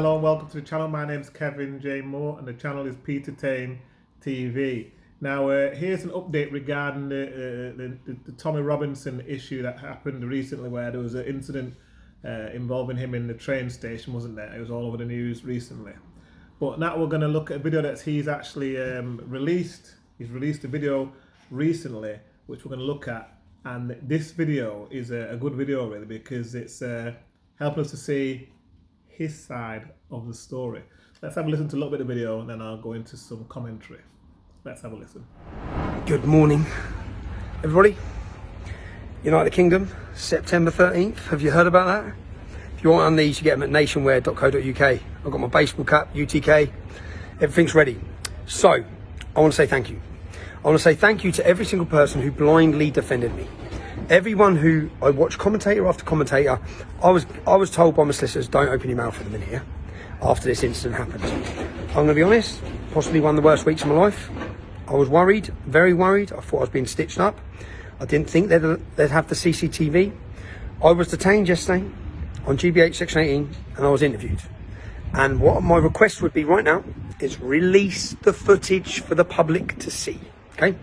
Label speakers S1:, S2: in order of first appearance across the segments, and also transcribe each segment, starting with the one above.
S1: Hello and welcome to the channel. My name is Kevin J. Moore and the channel is Ptertain TV. Now here's an update regarding the Tommy Robinson issue that happened recently, where there was an incident involving him in the train station, wasn't there? It was all over the news recently. But now we're going to look at a video that he's actually released. He's released a video recently which we're going to look at, and this video is a good video really, because it's helping us to see his side of the story. Let's have a listen to a little bit of the video and then I'll go into some commentary. Let's have a listen.
S2: Good morning, everybody. United Kingdom, September 13th. Have you heard about that? If you want on these, you get them at nationwear.co.uk. I've got my baseball cap, UTK. Everything's ready. So, I want to say thank you. I want to say thank you to every single person who blindly defended me. Everyone who I watched, commentator after commentator. I was told by my solicitors, don't open your mouth at the minute, yeah? After this incident happened. I'm going to be honest, possibly one of the worst weeks of my life. I was worried, very worried. I thought I was being stitched up. I didn't think they'd have the CCTV. I was detained yesterday on GBH Section 18 and I was interviewed. And what my request would be right now is release the footage for the public to see, okay?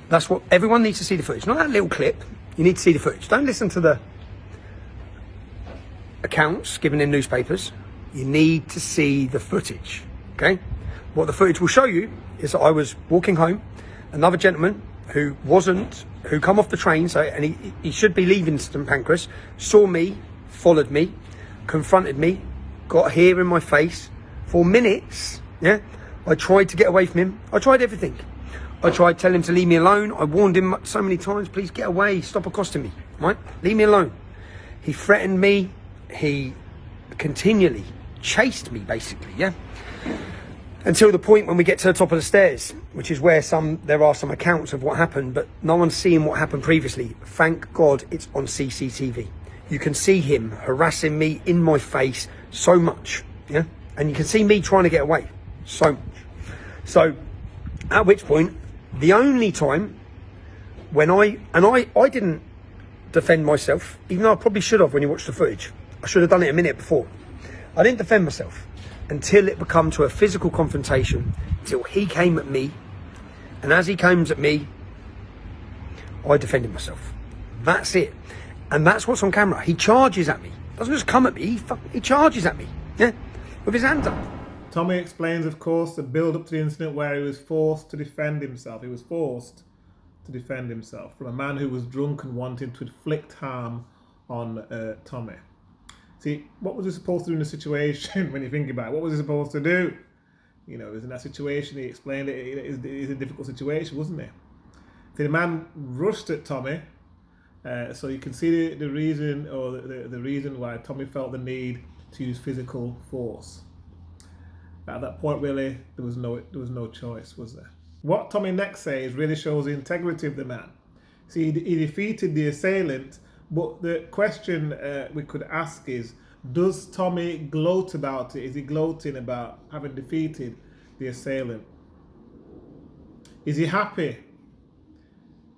S2: That's what everyone needs to see, the footage, not that little clip. You need to see the footage. Don't listen to the accounts given in newspapers. You need to see the footage, okay? What the footage will show you is that I was walking home. Another gentleman who come off the train, and he should be leaving St Pancras, saw me, followed me, confronted me, got hair in my face for minutes, yeah? I tried to get away from him. I tried everything. I tried telling him to leave me alone. I warned him so many times, please get away, stop accosting me, right? Leave me alone. He threatened me. He continually chased me, basically, yeah? Until the point when we get to the top of the stairs, which is where there are some accounts of what happened, but no one's seeing what happened previously. Thank God it's on CCTV. You can see him harassing me in my face so much, yeah? And you can see me trying to get away so much. So, at which point, the only time when I didn't defend myself, even though I probably should have when you watch the footage. I should have done it a minute before. I didn't defend myself until it became to a physical confrontation, till he came at me. And as he comes at me, I defended myself. That's it. And that's what's on camera. He charges at me. Doesn't just come at me, he charges at me, yeah, with his hands up.
S1: Tommy explains, of course, the build-up to the incident where he was forced to defend himself. He was forced to defend himself from a man who was drunk and wanting to inflict harm on Tommy. See, what was he supposed to do in the situation when you think about it? What was he supposed to do? You know, he was in that situation, he explained it, it's a difficult situation, wasn't it? See, the man rushed at Tommy, so you can see the reason, or the reason why Tommy felt the need to use physical force. At that point, really, there was no choice, was there? What Tommy next says really shows the integrity of the man. See, he defeated the assailant, but the question we could ask is, does Tommy gloat about it? Is he gloating about having defeated the assailant? Is he happy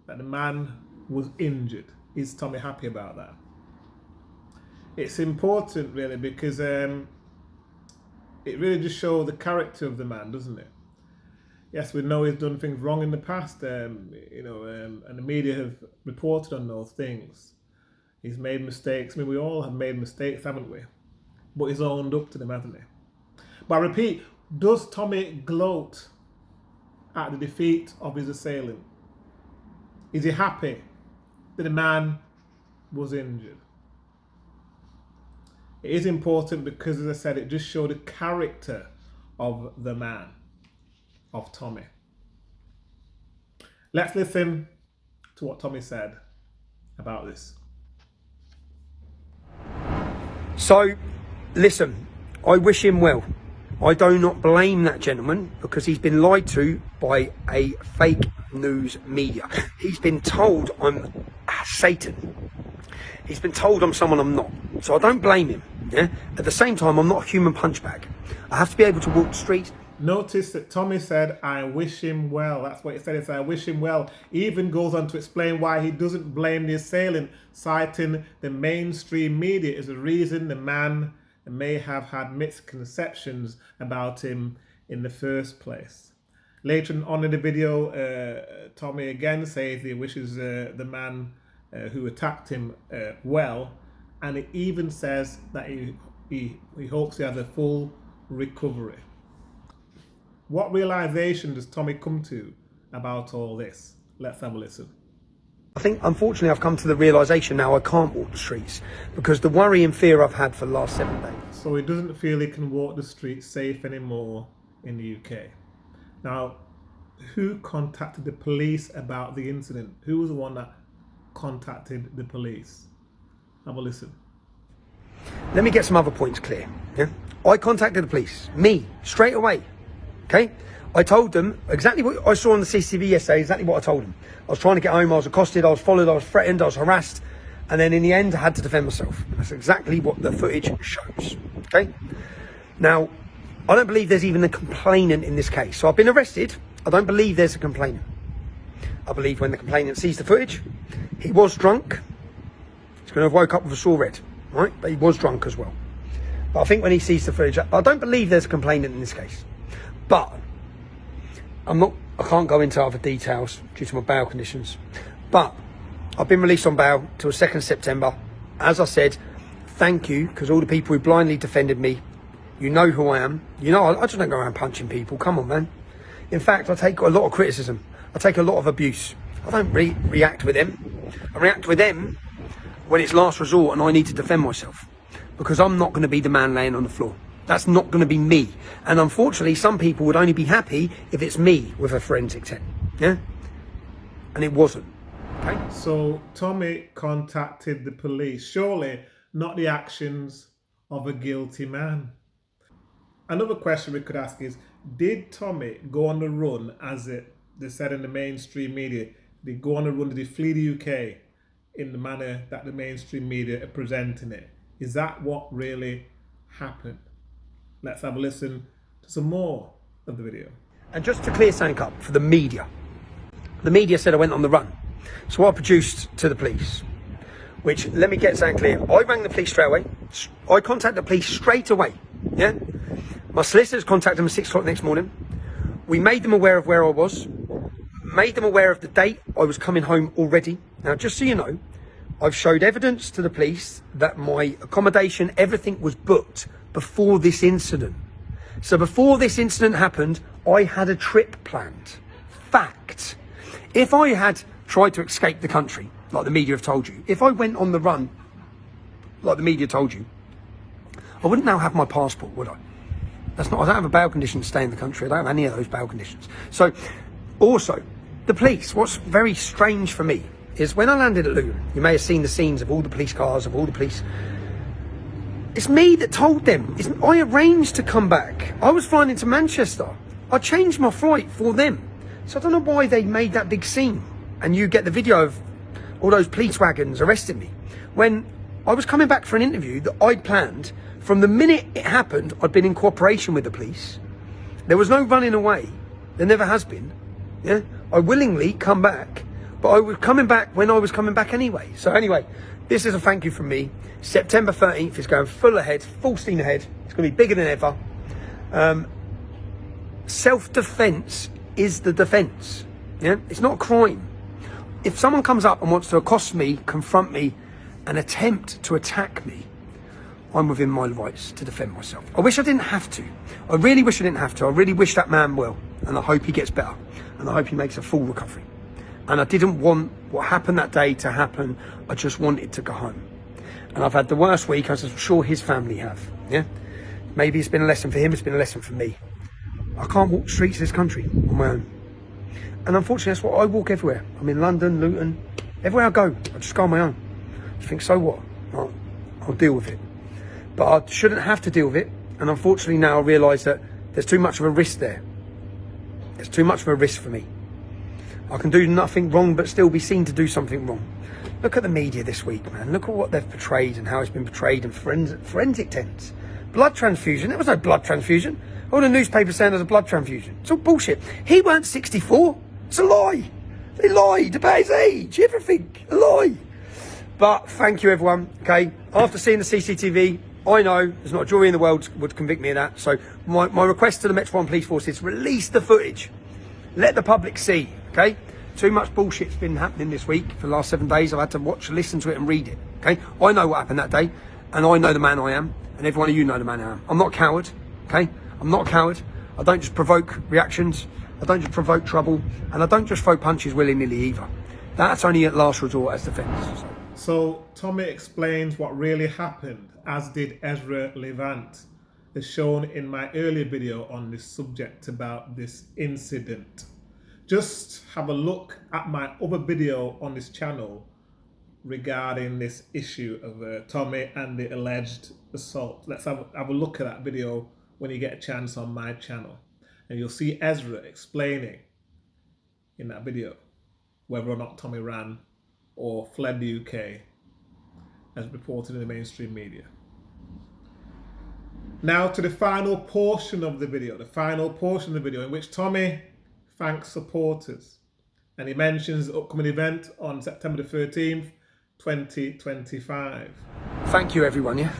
S1: that the man was injured? Is Tommy happy about that? It's important, really, because it really just shows the character of the man, doesn't it? Yes, we know he's done things wrong in the past, and the media have reported on those things. He's made mistakes. I mean, we all have made mistakes, haven't we? But he's owned up to them, hasn't he? But I repeat, does Tommy gloat at the defeat of his assailant? Is he happy that the man was injured? It is important because, as I said, it just showed the character of the man, of Tommy. Let's listen to what Tommy said about this.
S2: So, listen, I wish him well. I do not blame that gentleman because he's been lied to by a fake news media. He's been told I'm Satan. He's been told I'm someone I'm not. So I don't blame him. Yeah? At the same time, I'm not a human punchbag. I have to be able to walk the street.
S1: Notice that Tommy said, I wish him well. That's what he said. He said, I wish him well. He even goes on to explain why he doesn't blame the assailant, citing the mainstream media as the reason the man may have had misconceptions about him in the first place. Later on in the video, Tommy again says he wishes the man who attacked him well, and it even says that he hopes he has a full recovery. What realization does Tommy come to about all this? Let's have a listen.
S2: I think, unfortunately, I've come to the realisation now I can't walk the streets because the worry and fear I've had for the last 7 days.
S1: So he doesn't feel he can walk the streets safe anymore in the UK. Now, who contacted the police about the incident? Who was the one that contacted the police? Have a listen.
S2: Let me get some other points clear. Yeah? I contacted the police, me, straight away. Okay? I told them exactly what I saw on the CCTV yesterday, exactly what I told them. I was trying to get home, I was accosted, I was followed, I was threatened, I was harassed, and then in the end I had to defend myself. That's exactly what the footage shows. Okay? Now, I don't believe there's even a complainant in this case. So I've been arrested. I don't believe there's a complainant. I believe when the complainant sees the footage, he was drunk. He's going to have woke up with a sore head, right? But he was drunk as well. But I think when he sees the footage, I don't believe there's a complainant in this case. But I can't go into other details due to my bail conditions. But I've been released on bail till 2nd September. As I said, thank you, because all the people who blindly defended me, you know who I am. You know, I just don't go around punching people. Come on, man. In fact, I take a lot of criticism. I take a lot of abuse. I don't react with them. I react with them when it's last resort and I need to defend myself. Because I'm not going to be the man laying on the floor. That's not going to be me. And unfortunately, some people would only be happy if it's me with a forensic tent. Yeah? And it wasn't. Okay?
S1: So Tommy contacted the police. Surely not the actions of a guilty man. Another question we could ask is, did Tommy go on the run, as they said in the mainstream media? Did he go on the run? Did he flee the UK in the manner that the mainstream media are presenting it? Is that what really happened? Let's have a listen to some more of the video.
S2: And just to clear something up for the media said I went on the run. So I produced to the police, which, let me get something clear. I rang the police straight away. I contacted the police straight away. Yeah? My solicitors contacted them at 6 o'clock next morning. We made them aware of where I was, made them aware of the date I was coming home already. Now, just so you know, I've showed evidence to the police that my accommodation, everything was booked before this incident. So before this incident happened, I had a trip planned. Fact. If I had tried to escape the country, like the media have told you, if I went on the run, like the media told you, I wouldn't now have my passport, would I? I don't have a bail condition to stay in the country. I don't have any of those bail conditions. So, also, the police, what's very strange for me is when I landed at Luton, you may have seen the scenes of all the police cars, of all the police. It's me that told them. I arranged to come back. I was flying into Manchester. I changed my flight for them. So I don't know why they made that big scene. And you get the video of all those police wagons arresting me. When I was coming back for an interview that I'd planned, from the minute it happened, I'd been in cooperation with the police. There was no running away. There never has been. Yeah, I willingly come back, but I was coming back when I was coming back anyway. So anyway, this is a thank you from me. September 13th is going full ahead, full steam ahead. It's going to be bigger than ever. Self-defense is the defense. Yeah, it's not a crime. If someone comes up and wants to accost me, confront me, and attempt to attack me, I'm within my rights to defend myself. I wish I didn't have to. I really wish I didn't have to. I really wish that man well. And I hope he gets better. And I hope he makes a full recovery. And I didn't want what happened that day to happen. I just wanted to go home. And I've had the worst week, as I'm sure his family have. Yeah? Maybe it's been a lesson for him. It's been a lesson for me. I can't walk the streets of this country on my own. And unfortunately, that's what I walk everywhere. I'm in London, Luton. Everywhere I go, I just go on my own. I think, so what? I'll deal with it. But I shouldn't have to deal with it. And unfortunately now I realise that there's too much of a risk there. There's too much of a risk for me. I can do nothing wrong but still be seen to do something wrong. Look at the media this week, man. Look at what they've portrayed and how it's been portrayed in forensic tents. Blood transfusion. There was no blood transfusion. All the newspapers saying there's a blood transfusion. It's all bullshit. He weren't 64. It's a lie. They lied about his age. Everything. A lie. But thank you, everyone. Okay. After seeing the CCTV, I know there's not a jury in the world would convict me of that. So my request to the Metropolitan Police Force is release the footage. Let the public see, okay? Too much bullshit's been happening this week for the last 7 days. I've had to watch, listen to it and read it, okay? I know what happened that day, and I know the man I am, and every one of you know the man I am. I'm not a coward, okay? I'm not a coward. I don't just provoke reactions. I don't just provoke trouble, and I don't just throw punches willy-nilly either. That's only at last resort as defence.
S1: So Tommy explains what really happened, as did Ezra Levant, as shown in my earlier video on this subject about this incident. Just have a look at my other video on this channel regarding this issue of Tommy and the alleged assault. Let's have a look at that video when you get a chance on my channel. And you'll see Ezra explaining in that video whether or not Tommy ran or fled the UK as reported in the mainstream media. Now to the final portion of the video, in which Tommy thanks supporters, and he mentions the upcoming event on September the 13th, 2025.
S2: Thank you everyone, yeah?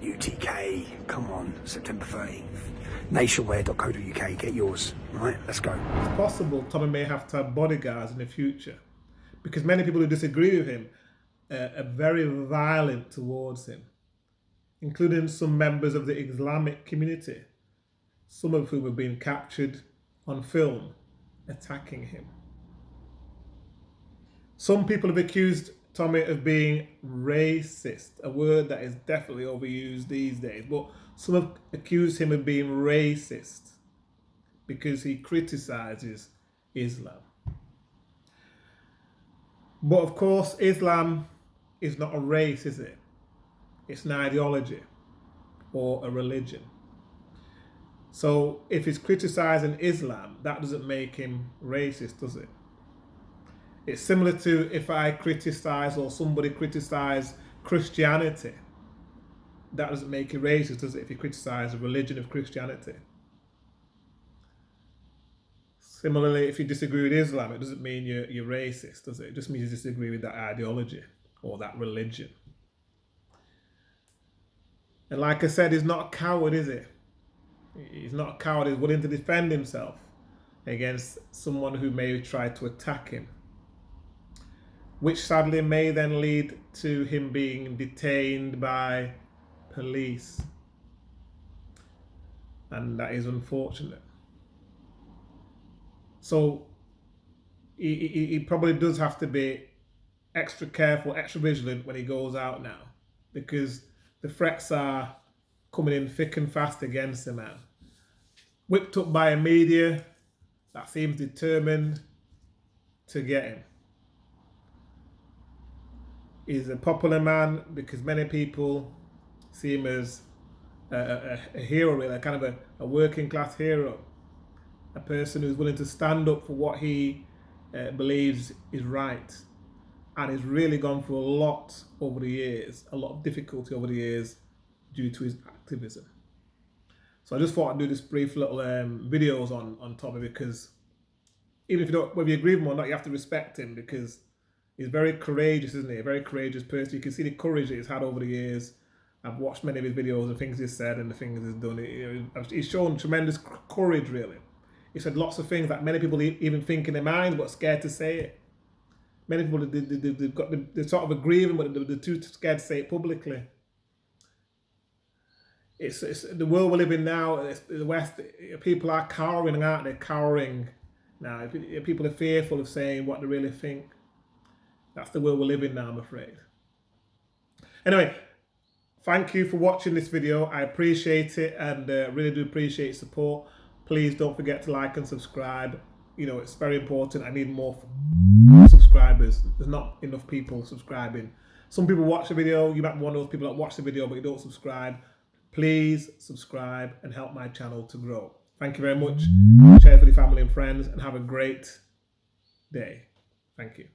S2: UTK, come on, September 13th. Nationwear.co.uk, get yours. Right, let's go.
S1: It's possible Tommy may have to have bodyguards in the future, because many people who disagree with him are very violent towards him, including some members of the Islamic community, some of whom have been captured on film attacking him. Some people have accused Tommy of being racist, a word that is definitely overused these days, but some have accused him of being racist because he criticizes Islam. But of course, Islam is not a race, is it? It's an ideology or a religion. So if he's criticizing Islam, that doesn't make him racist, does it? It's similar to if I criticize or somebody criticize Christianity. That doesn't make you racist, does it, if you criticize the religion of Christianity? Similarly, if you disagree with Islam, it doesn't mean you're racist, does it? It just means you disagree with that ideology or that religion. And like I said, he's not a coward, is he? He's not a coward. He's willing to defend himself against someone who may try to attack him, which sadly may then lead to him being detained by police. And that is unfortunate. So he probably does have to be extra careful, extra vigilant when he goes out now, because the threats are coming in thick and fast against the man. Whipped up by a media that seems determined to get him. He's a popular man because many people see him as a hero, really, kind of a working class hero. A person who's willing to stand up for what he believes is right. And he's really gone through a lot over the years, a lot of difficulty over the years due to his activism. So I just thought I'd do this brief little videos on Tommy, because even if you don't, whether you agree with him or not, you have to respect him, because he's very courageous, isn't he? A very courageous person. You can see the courage that he's had over the years. I've watched many of his videos, the things he's said and the things he's done. He's shown tremendous courage, really. He said lots of things that many people even think in their mind but scared to say it. Many people, they sort of agree with him, but they're too scared to say it publicly. It's the world we live in now, the West, people are cowering, aren't they? Cowering now. People are fearful of saying what they really think. That's the world we live in now, I'm afraid. Anyway, thank you for watching this video. I appreciate it, and really do appreciate your support. Please don't forget to like and subscribe. You know, it's very important. I need more subscribers. There's not enough people subscribing. Some people watch the video. You might be one of those people that watch the video but you don't subscribe. Please subscribe and help my channel to grow. Thank you very much. Share it with your family and friends, and have a great day. Thank you.